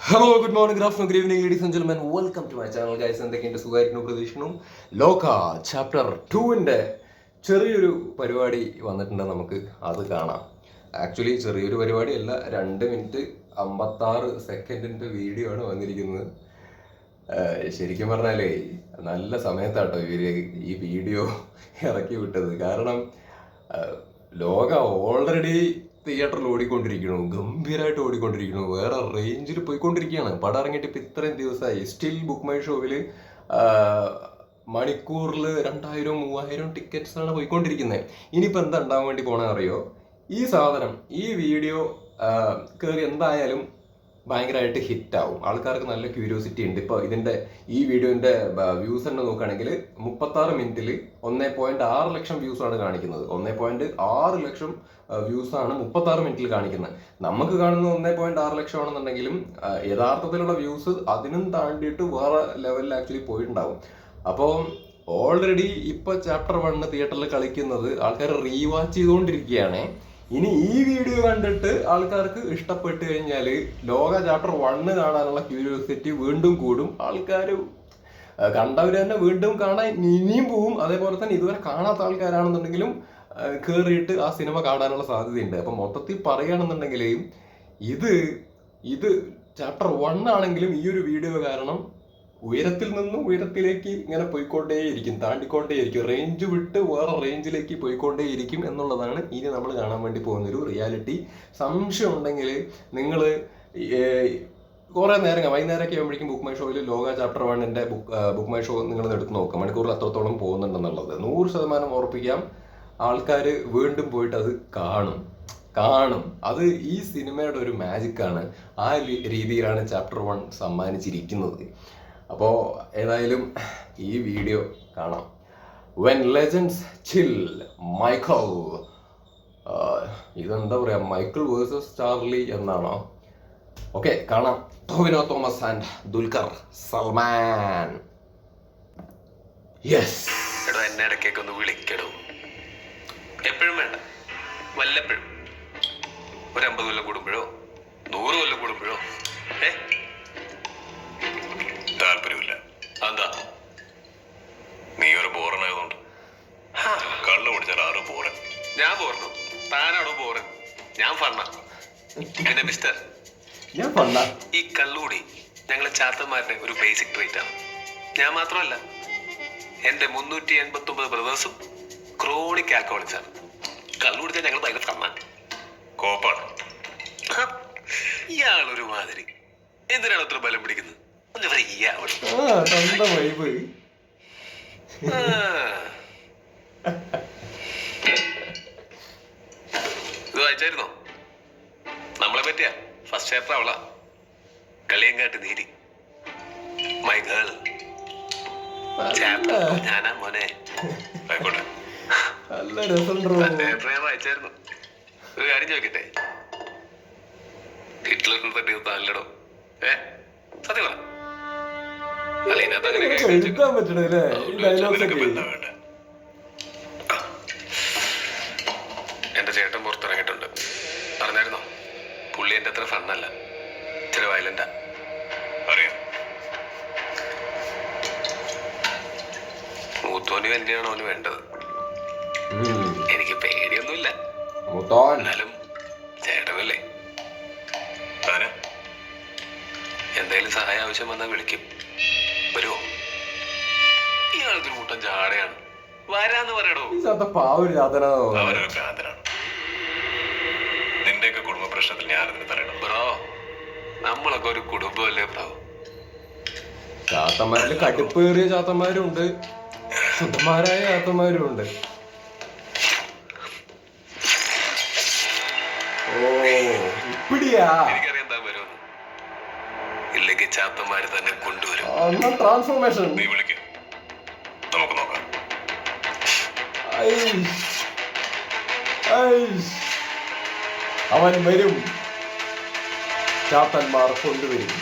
Hello good morning good afternoon good evening ladies and gentlemen welcome to my channel guys. എന്തൊക്കെയുണ്ട്? സുഖമായിരുന്നു പ്രതീക്ഷിക്കുന്നു. ലോക chapter 2-ന്റെ ചെറിയൊരു പരിപാടി വന്നിട്ടുണ്ട്, നമുക്ക് അത് കാണാം. ആക്ച്വലി ചെറിയൊരു പരിപാടിയല്ല, 2 മിനിറ്റ് 56 സെക്കൻഡിൻ്റെ വീഡിയോ ആണ് വന്നിരിക്കുന്നത്. ശരിക്കും പറഞ്ഞാലേ നല്ല സമയത്താട്ടോ ഇവര് ഈ വീഡിയോ ഇറക്കി വിട്ടത്. കാരണം ലോക ഓൾറെഡി തിയേറ്ററിൽ ഓടിക്കൊണ്ടിരിക്കണു, ഗംഭീരമായിട്ട് ഓടിക്കൊണ്ടിരിക്കണു, വേറെ റേഞ്ചിൽ പോയിക്കൊണ്ടിരിക്കുകയാണ്. പടം ഇറങ്ങിയിട്ട് ഇപ്പം ഇത്രയും ദിവസമായി സ്റ്റിൽ ബുക്ക് മൈ ഷോയിൽ മണിക്കൂറിൽ 2000-3000 ടിക്കറ്റ്സ് ആണ് പോയിക്കൊണ്ടിരിക്കുന്നത്. ഇനിയിപ്പോൾ എന്താ ഉണ്ടാവാൻ വേണ്ടി പോകണമെന്ന് അറിയോ? ഈ സാധനം, ഈ വീഡിയോ കയറി എന്തായാലും ഭയങ്കരമായിട്ട് ഹിറ്റാവും. ആൾക്കാർക്ക് നല്ല ക്യൂരിയോസിറ്റി ഉണ്ട്. ഇപ്പോൾ ഈ വീഡിയോൻ്റെ വ്യൂസ് തന്നെ നോക്കുകയാണെങ്കിൽ 36 മിനിറ്റിൽ 1.6 ലക്ഷം വ്യൂസാണ് കാണിക്കുന്നത്. 1.6 ലക്ഷം വ്യൂസാണ് 36 മിനിറ്റിൽ കാണിക്കുന്നത്. നമുക്ക് കാണുന്നത് 1.6 ലക്ഷം ആണെന്നുണ്ടെങ്കിലും യഥാർത്ഥത്തിലുള്ള വ്യൂസ് അതിനും താണ്ടിയിട്ട് വേറെ ലെവലിൽ ആക്ച്വലി പോയിട്ടുണ്ടാവും. അപ്പോൾ ഓൾറെഡി ഇപ്പോൾ ചാപ്റ്റർ 1 തിയേറ്ററിൽ കളിക്കുന്നത് ആൾക്കാർ റീവാച്ച് ചെയ്തുകൊണ്ടിരിക്കുകയാണ്. ഇനി ഈ വീഡിയോ കണ്ടിട്ട് ആൾക്കാർക്ക് ഇഷ്ടപ്പെട്ട് കഴിഞ്ഞാൽ ലോക ചാപ്റ്റർ 1 കാണാനുള്ള ക്യൂരിയോസിറ്റി വീണ്ടും കൂടും. ആൾക്കാർ കണ്ടവർ തന്നെ വീണ്ടും കാണാൻ ഇനിയും പോവും. അതേപോലെ തന്നെ ഇതുവരെ കാണാത്ത ആൾക്കാരാണെന്നുണ്ടെങ്കിലും കയറിയിട്ട് ആ സിനിമ കാണാനുള്ള സാധ്യതയുണ്ട്. അപ്പം മൊത്തത്തിൽ പറയുകയാണെന്നുണ്ടെങ്കിൽ ഇത് ചാപ്റ്റർ 1 ആണെങ്കിലും ഈ ഒരു വീഡിയോ കാരണം ഉയരത്തിൽ നിന്നും ഉയരത്തിലേക്ക് ഇങ്ങനെ പോയിക്കൊണ്ടേയിരിക്കും, താണ്ടിക്കൊണ്ടേയിരിക്കും, റേഞ്ച് വിട്ട് വേറെ റേഞ്ചിലേക്ക് പോയിക്കൊണ്ടേയിരിക്കും എന്നുള്ളതാണ് ഇനി നമ്മൾ കാണാൻ വേണ്ടി പോകുന്നൊരു റിയാലിറ്റി. സംശയം ഉണ്ടെങ്കിൽ നിങ്ങൾ കുറേ നേരം വൈകുന്നേരമൊക്കെ ആകുമ്പോഴേക്കും ബുക്ക് മൈ ഷോയിൽ ലോക ചാപ്റ്റർ 1-ന്റെ ബുക്ക് മൈ ഷോ നിങ്ങൾ എടുത്ത് നോക്കാം, മണിക്കൂറിൽ അത്രത്തോളം പോകുന്നുണ്ടെന്നുള്ളത് 100% ഉറപ്പിക്കാം. ആൾക്കാർ വീണ്ടും പോയിട്ട് അത് കാണും. അത് ഈ സിനിമയുടെ ഒരു മാജിക്കാണ്. ആ രീതിയിലാണ് ചാപ്റ്റർ 1 സമ്മാനിച്ചിരിക്കുന്നത്. അപ്പോൾ ഏതായാലും ഈ വീഡിയോ കാണാം. വെൻ ലെജൻഡ്സ് ചിൽ, മൈക്കിൾ, ഇതെന്താ പറയുക, മൈക്കിൾ വേഴ്സസ് ചാർലി എന്നാണോ? ഓക്കെ, കാണാം. ടോവിനോ തോമസ് ആൻഡ് ദുൽഖർ സൽമാൻ. യെസ്. എടോ, എന്നെ ഇടയ്ക്കൊക്കെ ഒന്ന് വിളിക്കടോ. എപ്പോഴും വേണ്ട, വല്ലപ്പോഴും. ഒരു 50 കൊല്ലം കൂടുമ്പോഴോ 100 കൊല്ലം കൂടുമ്പോഴോ താല്പര്യമില്ല. എന്താ? നീ ഒരു ബോറനായതുകൊണ്ട്. കള്ളു കുടിച്ചാൽ ആരോ ബോറൻ. ഞാൻ ബോറനോ? താനാണോ ബോറൻ? ഞാൻ ഫണ്ണ. പിന്നെ മിസ്റ്റർ, ഞാൻ ഫണ്ണ. ഈ കള്ളുകൂടി ഞങ്ങളെ ചാത്തന്മാരുടെ ഒരു ബേസിക് ട്രീറ്റ് ആണ്. ഞാൻ മാത്രമല്ല, എന്റെ 389 ബ്രദേഴ്സും ക്രോണിക് ആൽക്കഹോളിക്സ് ആണ്. കള്ളു കുടിച്ചാൽ ഞങ്ങൾ ഭയങ്കര ഫണ്ണാണ്, കോപ്പാണ്. ഇയാളൊരു മാതിരി. എന്തിനാണ് അത്ര ബലം പിടിക്കുന്നത്? ഇത് വായിച്ചായിരുന്നോ? നമ്മളെ പറ്റിയ ഫസ്റ്റ് ചാപ്റ്റർ അവളാ, കളിയങ്കാട്ട് നീതി, മൈ ഗേൾ. ചാപ്റ്റർ ഞാനാ മോനെ. ആയിക്കോട്ടെ, ഞാൻ വായിച്ചായിരുന്നു. ഒരു കാര്യം ചോദിക്കട്ടെ, ഹിറ്റ്ലറിനെ തട്ടിയത് താനല്ലടോ? സത്യം പറ. എന്റെ ചേട്ടൻ പുറത്തിറങ്ങിയിട്ടുണ്ട്, അറിഞ്ഞായിരുന്നോ? പുള്ളി എന്റെ അത്ര ഫണ്ണല്ല, ചില വയലന്റാ. അറിയാം. മൂത്തോനും എന്നെയാണോ അവന് വേണ്ടത്? എനിക്ക് പേടിയൊന്നുമില്ല, എന്നാലും ചേട്ടനല്ലേ. എന്തായാലും സഹായം ആവശ്യം വന്നാൽ വിളിക്കും. വരുമോ? ഇയാളൊരു കൂട്ടം ചാടയാണ്. വരാന്ന് പറയടോ. നിന്റെയൊക്കെ കുടുംബ പ്രശ്നത്തിൽ ഞാനെന്ന് പറയണം ബ്രോ. നമ്മളൊക്കെ ഒരു കുടുംബമല്ലേ ബ്രോ? ചാത്തന്മാരിൽ കടുപ്പേറിയ ചാത്തന്മാരും ഉണ്ട്, ശുദ്ധന്മാരായ ചാത്തന്മാരും ഉണ്ട്. എനിക്കറിയാം എന്താ വരുമെന്ന്. ഇല്ലെങ്കിൽ ചാത്തന്മാര് തന്നെ കൊണ്ടുവരും. ട്രാൻസ്ഫോർമേഷൻ. നീ വിളിക്കും, നമുക്ക് നോക്കാം. അവൻ വരും, ചാത്തന്മാർ കൊണ്ടുവരും.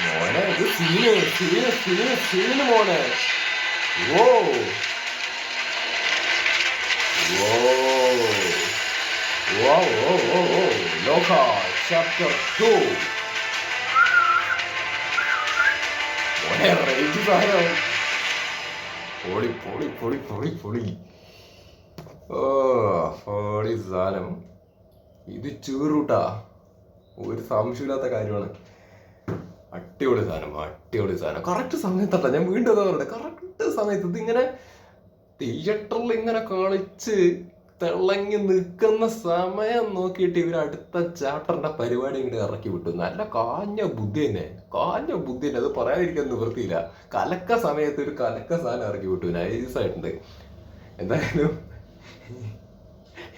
മോനെ, ഇത് സീന് മോനെ. വോ വോ വോ വോ വോ ലോക ചാപ്റ്റർ 2 റേഞ്ച് സാധനം പൊളി പൊളി പൊളി പൊളി പൊളി ഓ പൊളി സാധനം. ഇത് ചൂറൂട്ടാ, ഒരു സംശയമില്ലാത്ത കാര്യമാണ്. അടിപൊളി സാധനം, അടിപൊളി സാധനം. കറക്റ്റ് സമയത്തല്ല, ഞാൻ വീണ്ടും അതാ പറയുന്നത്, കറക്റ്റ് സമയത്ത്. ഇതിങ്ങനെ തിയേറ്ററിൽ ഇങ്ങനെ കളിച്ച് തിളങ്ങി നിൽക്കുന്ന സമയം നോക്കിയിട്ട് ഇവർ അടുത്ത ചാപ്റ്ററിന്റെ പരിപാടി ഇങ്ങോട്ട് ഇറക്കി വിട്ടു. നല്ല കാഞ്ഞ ബുദ്ധി തന്നെ, കാഞ്ഞ ബുദ്ധി തന്നെ, അത് പറയാതിരിക്കാൻ നിവൃത്തിയില്ല. കലക്ക സമയത്ത് ഒരു കലക്ക സാധനം ഇറക്കി വിട്ടു, നൈസായിട്ടുണ്ട്. എന്തായാലും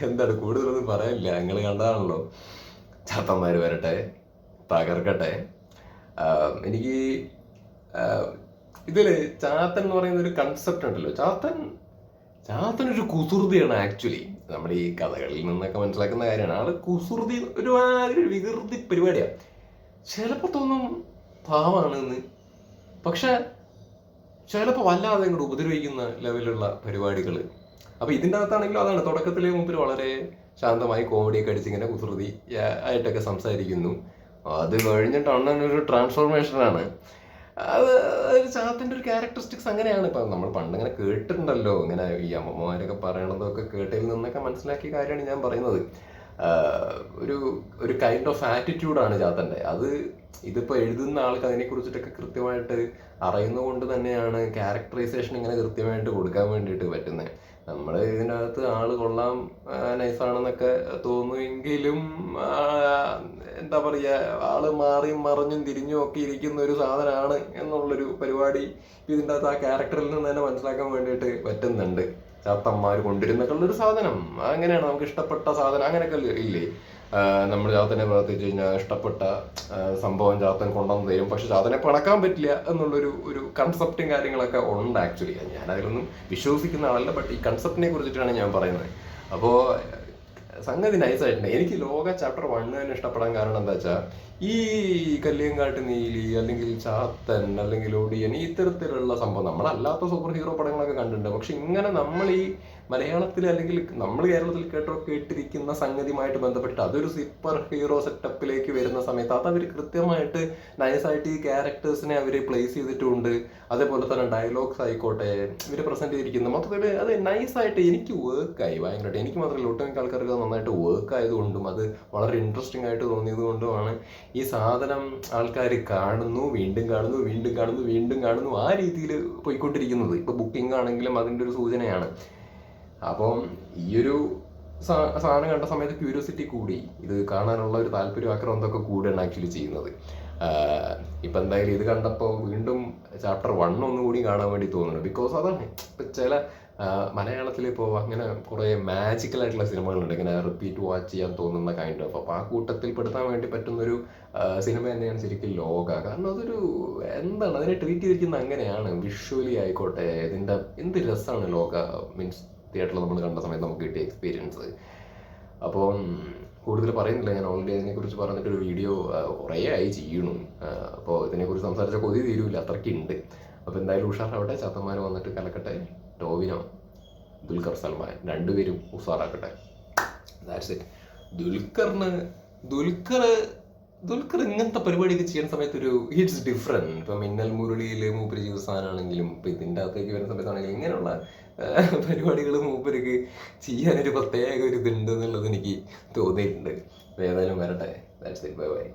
എന്താണ് കൂടുതലൊന്നും പറയാനില്ല, നിങ്ങൾ കണ്ടതാണല്ലോ. ചാത്തന്മാര് വരട്ടെ, തകർക്കട്ടെ. എനിക്ക് ഇതില് ചാത്തൻ എന്ന് പറയുന്ന ഒരു കൺസെപ്റ്റ് ഉണ്ടല്ലോ, ചാത്തനൊരു കുസൃതിയാണ് ആക്ച്വലി. നമ്മുടെ ഈ കഥകളിൽ നിന്നൊക്കെ മനസ്സിലാക്കുന്ന കാര്യമാണ്. ആള് കുസൃതി, ഒരുമാതിരി വികൃതി പരിപാടിയാണ്. ചിലപ്പോൾ തോന്നും പാവാണെന്ന്, പക്ഷെ ചിലപ്പോൾ വല്ലാതെ ഇങ്ങോട്ട് ഉപദ്രവിക്കുന്ന ലെവലുള്ള പരിപാടികൾ. അപ്പൊ ഇതിൻ്റെ അകത്താണെങ്കിലും അതാണ്, തുടക്കത്തിലെ മുമ്പിൽ വളരെ ശാന്തമായി കോമഡിയൊക്കെ അടിച്ചിങ്ങനെ കുസൃതി ആയിട്ടൊക്കെ സംസാരിക്കുന്നു. അത് കഴിഞ്ഞിട്ട് അണ്ണനൊരു ട്രാൻസ്ഫോർമേഷനാണ്. അത് ഒരു ചാത്തൻ്റെ ഒരു ക്യാരക്ടറിസ്റ്റിക്സ് അങ്ങനെയാണ്. ഇപ്പം നമ്മൾ പണ്ടിങ്ങനെ കേട്ടിട്ടുണ്ടല്ലോ, ഇങ്ങനെ ഈ അമ്മമാരൊക്കെ പറയണതൊക്കെ കേട്ടതിൽ നിന്നൊക്കെ മനസ്സിലാക്കിയ കാര്യമാണ് ഞാൻ പറയുന്നത്. ഒരു കൈൻഡ് ഓഫ് ആറ്റിറ്റ്യൂഡാണ് ചാത്തൻ്റെ. അത് ഇതിപ്പോൾ എഴുതുന്ന ആൾക്ക് അതിനെക്കുറിച്ചിട്ടൊക്കെ കൃത്യമായിട്ട് അറിയുന്നതുകൊണ്ട് തന്നെയാണ് ക്യാരക്ടറൈസേഷൻ ഇങ്ങനെ കൃത്യമായിട്ട് കൊടുക്കാൻ വേണ്ടിയിട്ട് പറ്റുന്നത്. നമ്മൾ ഇതിനകത്ത് ആള് കൊള്ളാം, നൈസാണെന്നൊക്കെ തോന്നുമെങ്കിലും എന്താ പറയുക, ആള് മാറിയും മറിഞ്ഞും തിരിഞ്ഞും ഒക്കെ ഇരിക്കുന്ന ഒരു സാധനമാണ് എന്നുള്ളൊരു പരിപാടി ഇതിൻ്റെ അകത്ത് ആ ക്യാരക്ടറിൽ നിന്ന് തന്നെ മനസ്സിലാക്കാൻ വേണ്ടിയിട്ട് പറ്റുന്നുണ്ട്. ചാത്തന്മാർ കൊണ്ടിരുന്നൊക്കെ ഉള്ളൊരു സാധനം അങ്ങനെയാണ്, നമുക്ക് ഇഷ്ടപ്പെട്ട സാധനം അങ്ങനെയൊക്കെ ഇല്ലേ. നമ്മൾ ചാത്തനെ പ്രവർത്തിച്ചു കഴിഞ്ഞാൽ ഇഷ്ടപ്പെട്ട സംഭവം ചാത്തൻ കൊണ്ടുവന്ന് തരും, പക്ഷെ ചാത്തനെ പണക്കാൻ പറ്റില്ല എന്നുള്ളൊരു കൺസെപ്റ്റും കാര്യങ്ങളൊക്കെ ഉണ്ട് ആക്ച്വലി. ഞാൻ അതിലൊന്നും വിശ്വസിക്കുന്ന ആളല്ല, ബട്ട് ഈ കൺസെപ്റ്റിനെ കുറിച്ചിട്ടാണ് ഞാൻ പറയുന്നത്. അപ്പോൾ സംഗതി നൈസായിട്ടുണ്ട്. എനിക്ക് ലോക ചാപ്റ്റർ 1 തന്നെ ഇഷ്ടപ്പെടാൻ കാരണം എന്താ വെച്ചാൽ, ഈ കല്ലിയങ്കാട്ട് നീലി അല്ലെങ്കിൽ ചാത്തൻ അല്ലെങ്കിൽ ഒടിയൻ ഇത്തരത്തിലുള്ള സംഭവം നമ്മളല്ലാത്ത സൂപ്പർ ഹീറോ പടങ്ങളൊക്കെ കണ്ടിട്ടുണ്ട്. പക്ഷെ ഇങ്ങനെ നമ്മൾ ഈ മലയാളത്തിൽ അല്ലെങ്കിൽ നമ്മൾ കേരളത്തിൽ കേട്ടിരിക്കുന്ന സംഗതിയുമായിട്ട് ബന്ധപ്പെട്ട് അതൊരു സൂപ്പർ ഹീറോ സെറ്റപ്പിലേക്ക് വരുന്ന സമയത്ത് അത് അവർ കൃത്യമായിട്ട് നൈസായിട്ട് ഈ ക്യാരക്ടേഴ്സിനെ അവർ പ്ലേസ് ചെയ്തിട്ടുണ്ട്. അതേപോലെ തന്നെ ഡയലോഗ്സ് ആയിക്കോട്ടെ ഇവർ പ്രസന്റ് ചെയ്തിരിക്കുന്നത് മൊത്തത്തിൽ അത് നൈസായിട്ട് എനിക്ക് വർക്കായി ഭയങ്കരമായിട്ട്. എനിക്ക് മാത്രമല്ല, ഒട്ടുമിക്ക ആൾക്കാർക്ക് നന്നായിട്ട് വർക്ക് ആയതുകൊണ്ടും അത് വളരെ ഇൻട്രസ്റ്റിംഗ് ആയിട്ട് തോന്നിയത് കൊണ്ടുമാണ് ഈ സാധനം ആൾക്കാർ കാണുന്നു, വീണ്ടും കാണുന്നു, വീണ്ടും കാണുന്നു, വീണ്ടും കാണുന്നു, ആ രീതിയിൽ പോയിക്കൊണ്ടിരിക്കുന്നത്. ഇപ്പൊ ബുക്കിംഗ് ആണെങ്കിലും അതിൻ്റെ ഒരു സൂചനയാണ്. അപ്പം ഈയൊരു സാധനം കണ്ട സമയത്ത് ക്യൂരിയോസിറ്റി കൂടി, ഇത് കാണാനുള്ള ഒരു താല്പര്യം ആക്രമം എന്തൊക്കെ കൂടിയാണ് ആക്ച്വലി ചെയ്യുന്നത്. ഇപ്പം എന്തായാലും ഇത് കണ്ടപ്പോൾ വീണ്ടും ചാപ്റ്റർ 1 ഒന്നുകൂടി കാണാൻ വേണ്ടി തോന്നുന്നു. ബിക്കോസ് അതാണ് ഇപ്പം ചില മലയാളത്തിലിപ്പോൾ അങ്ങനെ കുറേ മാജിക്കൽ ആയിട്ടുള്ള സിനിമകളുണ്ട്, ഇങ്ങനെ റിപ്പീറ്റ് വാച്ച് ചെയ്യാൻ തോന്നുന്ന കൈൻഡ് ഓഫ്. അപ്പോൾ ആ കൂട്ടത്തിൽ പെടുത്താൻ വേണ്ടി പറ്റുന്നൊരു സിനിമ തന്നെയാണ് ശരിക്കും ലോക. കാരണം അതൊരു എന്താണ് അതിനെ ട്രീറ്റ് ചെയ്തിരിക്കുന്നത് അങ്ങനെയാണ്, വിഷ്വലി ആയിക്കോട്ടെ. ഇതിൻ്റെ എന്ത് രസമാണ് ലോക മീൻസ് തിയേറ്ററിൽ നമ്മൾ കണ്ട സമയത്ത് നമുക്ക് കിട്ടിയ എക്സ്പീരിയൻസ്. അപ്പം കൂടുതൽ പറയുന്നില്ല, ഞാൻ ഓൾറെഡി അതിനെക്കുറിച്ച് പറഞ്ഞിട്ടൊരു വീഡിയോ കുറേ ആയി ചെയ്യണു. അപ്പോൾ ഇതിനെക്കുറിച്ച് സംസാരിച്ച കൊതി തീരുമില്ല, അത്രയ്ക്കുണ്ട്. അപ്പോൾ എന്തായാലും ഉഷാറാവട്ടെ, ചാത്തന്മാർ വന്നിട്ട് കലക്കട്ടെ. ടോവിനോ, ദുൽഖർ സൽമാൻ രണ്ടുപേരും ഉഷാറാക്കട്ടെ. That's it. ദുൽഖർ ഇങ്ങനത്തെ പരിപാടിയൊക്കെ ചെയ്യുന്ന സമയത്തൊരു ഇറ്റ്സ് ഡിഫറെൻറ്റ്. ഇപ്പം മിന്നൽ മുരളിയിൽ മൂപ്പര് ചെയ്ത സാധനമാണെങ്കിലും ഇപ്പം ഇതിൻ്റെ അകത്തേക്ക് വരുന്ന സമയത്താണെങ്കിലും ഇങ്ങനെയുള്ള പരിപാടികൾ മൂപ്പർക്ക് ചെയ്യാനൊരു പ്രത്യേക ഒരു ഇതുണ്ട് എന്നുള്ളത് എനിക്ക് തോന്നിയിട്ടുണ്ട്. ഏതായാലും വരട്ടെ. That's it. Bye bye.